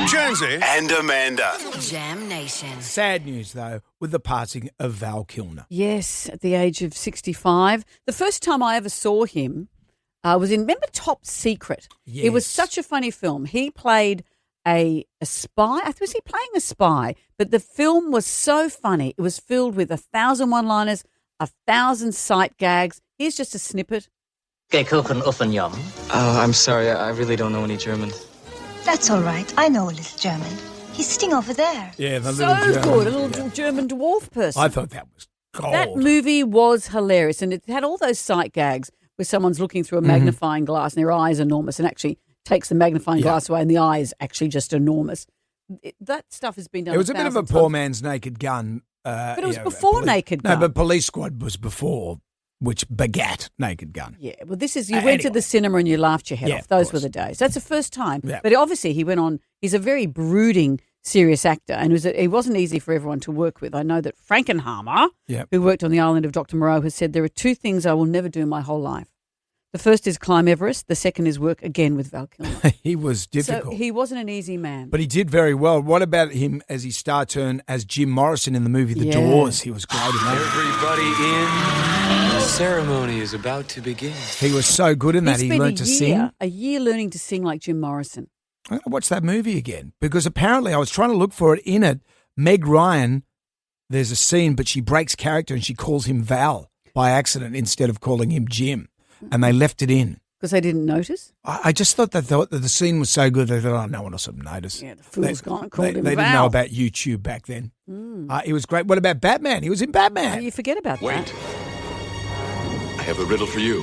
Jonesy and Amanda. Jam Nation. Sad news, though, with the passing of Val Kilmer. Yes, at the age of 65. The first time I ever saw him was in, remember Top Secret? Yes. It was such a funny film. He played a spy. Was he playing a spy? But the film was so funny. It was filled with 1,000 one-liners, 1,000 sight gags. Here's just a snippet. I'm sorry, I really don't know any German. That's all right. I know a little German. He's sitting over there. Yeah, the So little German. good, a little German dwarf person. I thought that was gold. That movie was hilarious, and it had all those sight gags where someone's looking through a magnifying glass and their eye is enormous and actually takes the magnifying glass away and the eye is actually just enormous. That stuff has been done. It was a bit of a poor man's Naked Gun. But it was before Naked Gun. No, but Police Squad was before, which begat Naked Gun. Yeah, well, this is, you went to the cinema and you laughed your head off. Those were the days. That's the first time. Yeah. But obviously he went on, he's a very brooding, serious actor, and it wasn't easy for everyone to work with. I know that Frankenhammer, who worked on the island of Dr. Moreau, has said there are two things I will never do in my whole life. The first is climb Everest. The second is work again with Val Kilmer. He was difficult. So he wasn't an easy man. But he did very well. What about him as his star turn as Jim Morrison in the movie The Doors? He was great in that. Everybody in. The ceremony is about to begin. He was so good in that. He learned to sing. A year learning to sing like Jim Morrison. I'm going to watch that movie again because apparently I was trying to look for it. In it, Meg Ryan, there's a scene, but she breaks character and she calls him Val by accident instead of calling him Jim. And they left it in. Because they didn't notice? I just thought that the scene was so good they thought, oh, no one else would notice. Yeah, the fool's gone and called him Val. They didn't know about YouTube back then. He was great. What about Batman? He was in Batman. Oh, you forget about that. Wait. I have a riddle for you.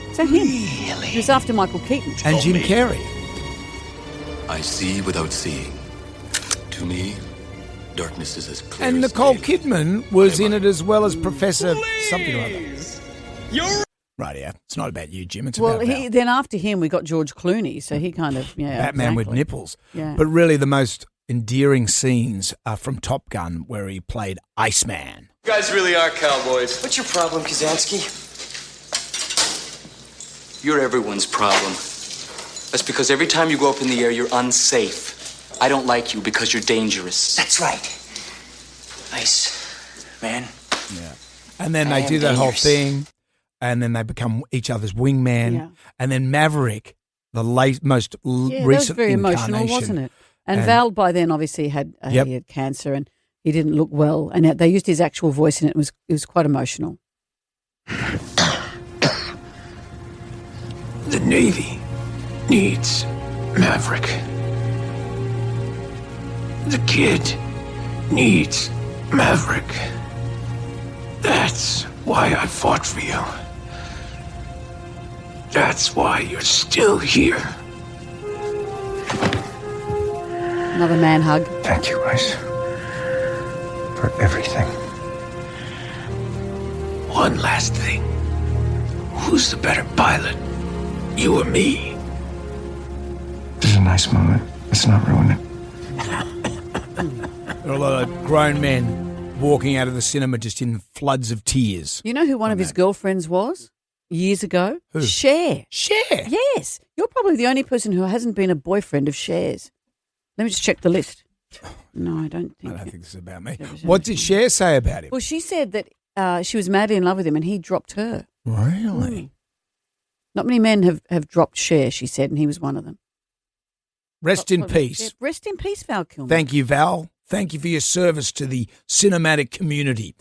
Is that him? Really? He was after Michael Keaton. And Jim Carrey. I see without seeing. To me, darkness is as clear And as Nicole day. Kidman was in it as well as Professor something or other. Right, yeah. It's not about you, Jim. It's about Val. Then after him, we got George Clooney, so he kind of, Batman with nipples. Yeah. But really the most endearing scenes are from Top Gun where he played Iceman. You guys really are cowboys. What's your problem, Kazansky? You're everyone's problem. That's because every time you go up in the air, you're unsafe. I don't like you because you're dangerous. That's right. Ice, man. Yeah. And then they do that whole thing, and then they become each other's wingman. Yeah. And then Maverick, the most recent that was very incarnation. emotional, wasn't it? And Val, by then, obviously had he had cancer and he didn't look well. And they used his actual voice in it. It was quite emotional. The Navy needs Maverick. The kid needs Maverick. That's why I fought for you. That's why you're still here. Another man hug. Thank you, Ice, for everything. One last thing. Who's the better pilot? You or me? This is a nice moment. Let's not ruin it. There are a lot of grown men walking out of the cinema just in floods of tears. You know who one of his girlfriends was years ago? Who? Cher. Cher? Yes. You're probably the only person who hasn't been a boyfriend of Cher's. Let me just check the list. No, I don't think. I don't think this is about me. What did Cher say about him? Well, she said that she was madly in love with him and he dropped her. Really? Not many men have dropped Cher, she said, and he was one of them. Rest in peace. Yeah, rest in peace, Val Kilmer. Thank you, Val. Thank you for your service to the cinematic community.